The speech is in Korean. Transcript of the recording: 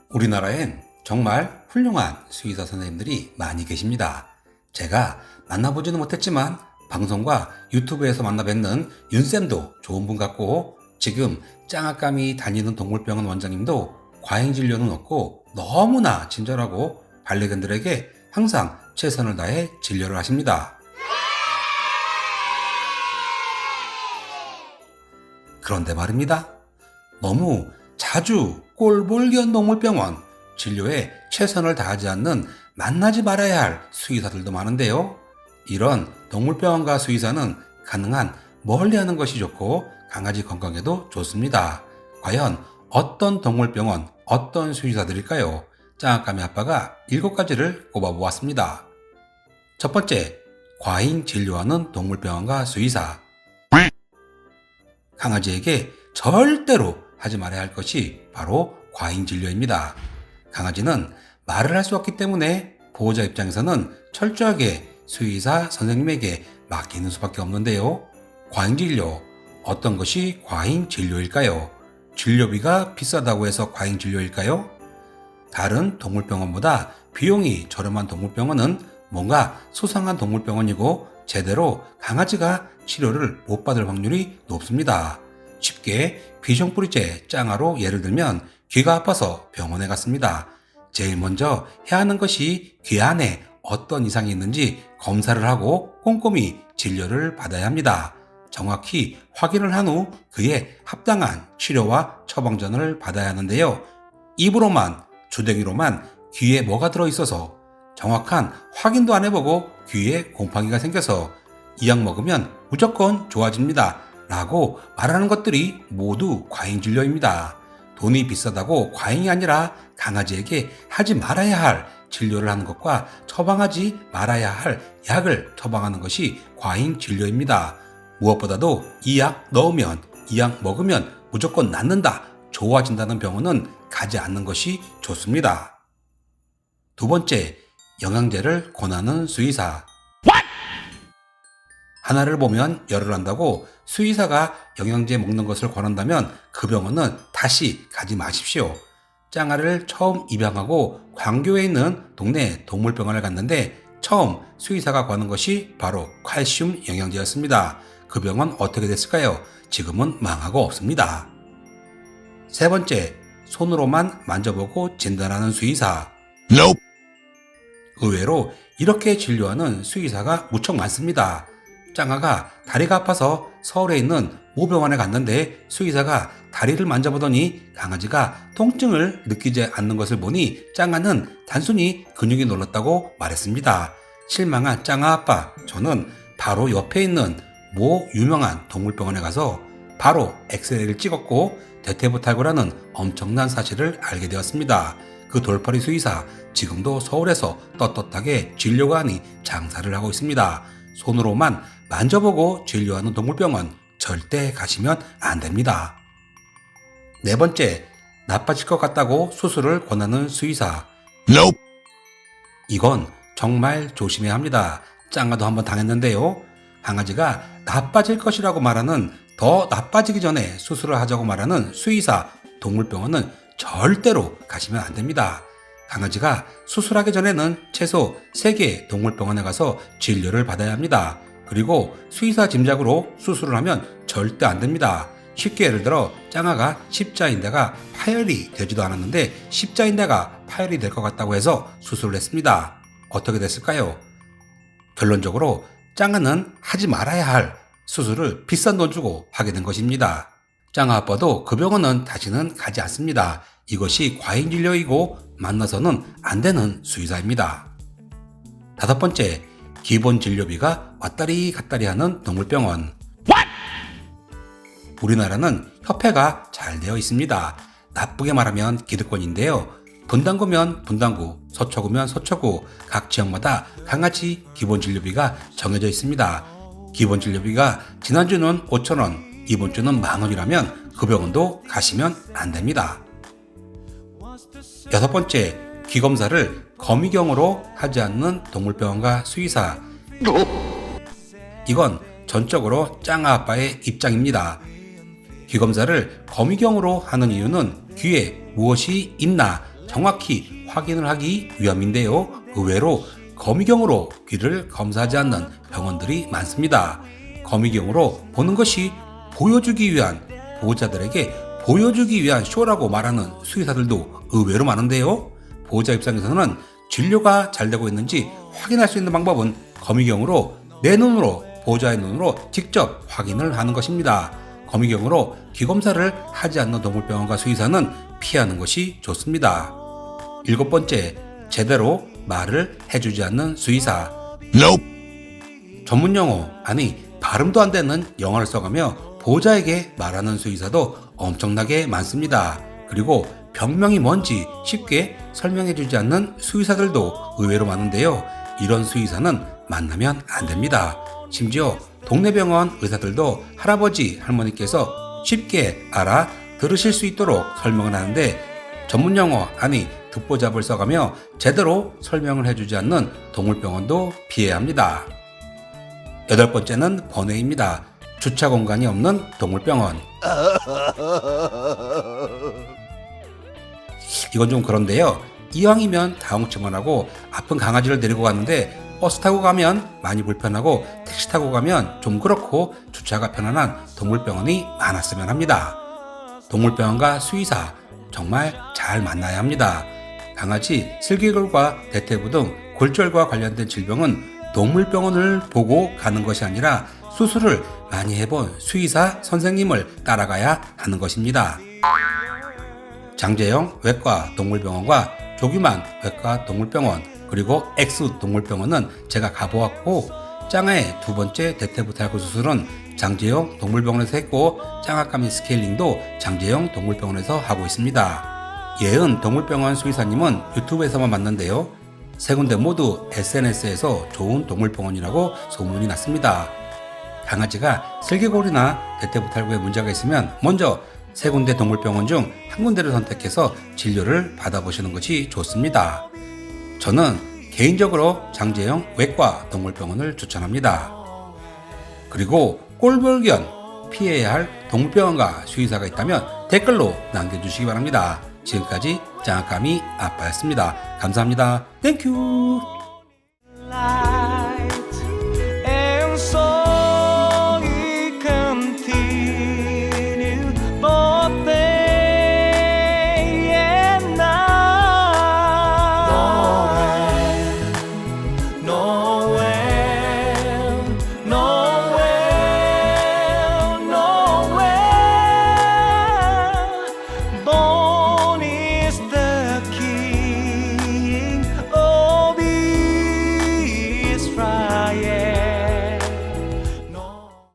우리나라엔 정말 훌륭한 수의사 선생님들이 많이 계십니다. 제가 만나보지는 못했지만 방송과 유튜브에서 만나 뵙는 윤쌤도 좋은 분 같고, 지금 짱아감이 다니는 동물병원 원장님도 과잉진료는 없고 너무나 친절하고 반려견들에게 항상 최선을 다해 진료를 하십니다. 그런데 말입니다. 너무 자주 꼴보기견 동물병원 진료에 최선을 다하지 않는 만나지 말아야 할 수의사들도 많은데요. 이런 동물병원과 수의사는 가능한 멀리하는 것이 좋고 강아지 건강에도 좋습니다. 과연 어떤 동물병원, 어떤 수의사들일까요? 짱아까미 아빠가 7가지를 꼽아보았습니다. 첫 번째, 과잉 진료하는 동물병원과 수의사. 강아지에게 절대로 하지 말아야 할 것이 바로 과잉 진료입니다. 강아지는 말을 할 수 없기 때문에 보호자 입장에서는 철저하게 수의사 선생님에게 맡기는 수밖에 없는데요. 과잉 진료, 어떤 것이 과잉 진료일까요? 진료비가 비싸다고 해서 과잉 진료일까요? 다른 동물병원보다 비용이 저렴한 동물병원은 뭔가 수상한 동물병원이고 제대로 강아지가 치료를 못 받을 확률이 높습니다. 쉽게 비숑뿌리제 짱아로 예를 들면 귀가 아파서 병원에 갔습니다. 제일 먼저 해야 하는 것이 귀 안에 어떤 이상이 있는지 검사를 하고 꼼꼼히 진료를 받아야 합니다. 정확히 확인을 한 후 그에 합당한 치료와 처방전을 받아야 하는데요. 입으로만, 주댕이로만 귀에 뭐가 들어있어서 정확한 확인도 안 해보고 귀에 곰팡이가 생겨서 이 약 먹으면 무조건 좋아집니다 라고 말하는 것들이 모두 과잉 진료입니다. 돈이 비싸다고 과잉이 아니라 강아지에게 하지 말아야 할 진료를 하는 것과 처방하지 말아야 할 약을 처방하는 것이 과잉 진료입니다. 무엇보다도 이 약 넣으면, 이 약 먹으면 무조건 낫는다, 좋아진다는 병원은 가지 않는 것이 좋습니다. 두 번째, 영양제를 권하는 수의사. 하나를 보면 열을 한다고 수의사가 영양제 먹는 것을 권한다면 그 병원은 다시 가지 마십시오. 짱아를 처음 입양하고 광교에 있는 동네 동물병원을 갔는데 처음 수의사가 권한 것이 바로 칼슘 영양제였습니다. 그 병원 어떻게 됐을까요? 지금은 망하고 없습니다. 세 번째, 손으로만 만져보고 진단하는 수의사. Nope. 의외로 이렇게 진료하는 수의사가 무척 많습니다. 짱아가 다리가 아파서 서울에 있는 모병원에 갔는데 수의사가 다리를 만져보더니 강아지가 통증을 느끼지 않는 것을 보니 짱아는 단순히 근육이 놀랐다고 말했습니다. 실망한 짱아 아빠, 저는 바로 옆에 있는 모 유명한 동물병원에 가서 바로 엑스레이를 찍었고 대퇴부탈구라는 엄청난 사실을 알게 되었습니다. 그 돌팔이 수의사, 지금도 서울에서 떳떳하게 진료가 아닌 장사를 하고 있습니다. 손으로만 만져보고 진료하는 동물병원 절대 가시면 안 됩니다. 네 번째, 나빠질 것 같다고 수술을 권하는 수의사. Nope. 이건 정말 조심해야 합니다. 짱아도 한번 당했는데요. 강아지가 나빠질 것이라고 말하는, 더 나빠지기 전에 수술을 하자고 말하는 수의사, 동물병원은 절대로 가시면 안 됩니다. 강아지가 수술하기 전에는 최소 3개 동물병원에 가서 진료를 받아야 합니다. 그리고 수의사 짐작으로 수술을 하면 절대 안 됩니다. 쉽게 예를 들어 짱아가 십자인대가 파열이 되지도 않았는데 십자인대가 파열이 될 것 같다고 해서 수술을 했습니다. 어떻게 됐을까요? 결론적으로 짱아는 하지 말아야 할 수술을 비싼 돈 주고 하게 된 것입니다. 짱아 아빠도 그 병원은 다시는 가지 않습니다. 이것이 과잉 진료이고 만나서는 안 되는 수의사입니다. 다섯 번째, 기본 진료비가 왔다리 갔다리 하는 동물병원. What? 우리나라는 협회가 잘 되어 있습니다. 나쁘게 말하면 기득권인데요. 분당구면 분당구, 서초구면 서초구, 각 지역마다 강아지 기본 진료비가 정해져 있습니다. 기본 진료비가 지난주는 5,000원, 이번 주는 10,000원이라면 그 병원도 가시면 안 됩니다. 여섯 번째, 귀검사를 거미경으로 하지 않는 동물병원과 수의사. 이건 전적으로 짱아 아빠의 입장입니다. 귀검사를 거미경으로 하는 이유는 귀에 무엇이 있나 정확히 확인을 하기 위함인데요. 의외로 거미경으로 귀를 검사하지 않는 병원들이 많습니다. 거미경으로 보는 것이 보여주기 위한, 보호자들에게 보여주기 위한 쇼라고 말하는 수의사들도 의외로 많은데요. 보호자 입장에서는 진료가 잘 되고 있는지 확인할 수 있는 방법은 거미경으로 내 눈으로, 보호자의 눈으로 직접 확인을 하는 것입니다. 거미경으로 귀검사를 하지 않는 동물병원과 수의사는 피하는 것이 좋습니다. 7번째, 제대로 말을 해주지 않는 수의사. 전문용어, 아니 발음도 안 되는 영어를 써가며 보호자에게 말하는 수의사도 엄청나게 많습니다. 그리고 병명이 뭔지 쉽게 설명해주지 않는 수의사들도 의외로 많은데요. 이런 수의사는 만나면 안 됩니다. 심지어 동네 병원 의사들도 할아버지, 할머니께서 쉽게 알아 들으실 수 있도록 설명을 하는데 전문용어, 아니 듣보잡을 써가며 제대로 설명을 해주지 않는 동물병원도 피해야 합니다. 8번째는 번외입니다. 주차 공간이 없는 동물병원. 이건 좀 그런데요. 이왕이면 다홍치만 하고 아픈 강아지를 데리고 갔는데 버스 타고 가면 많이 불편하고 택시 타고 가면 좀 그렇고 주차가 편안한 동물병원이 많았으면 합니다. 동물병원과 수의사 정말 잘 만나야 합니다. 강아지 슬개골과 대퇴부 등 골절과 관련된 질병은 동물병원을 보고 가는 것이 아니라 수술을 많이 해본 수의사 선생님을 따라가야 하는 것입니다. 장재영 외과 동물병원과 조규만 외과 동물병원 그리고 엑스 동물병원은 제가 가보았고 짱아의 2번째 대퇴부 탈구 수술은 장재영 동물병원에서 했고 짱아까미 스케일링도 장재영 동물병원에서 하고 있습니다. 예은 동물병원 수의사님은 유튜브에서만 봤는데요. 세 군데 모두 SNS에서 좋은 동물병원이라고 소문이 났습니다. 강아지가 슬개골이나 대퇴부 탈구에 문제가 있으면 먼저 세 군데 동물병원 중 한 군데를 선택해서 진료를 받아보시는 것이 좋습니다. 저는 개인적으로 장재영 외과 동물병원을 추천합니다. 그리고 꼴불견 피해야 할 동물병원과 수의사가 있다면 댓글로 남겨주시기 바랍니다. 지금까지 짱아까미 아빠였습니다. 감사합니다. 땡큐.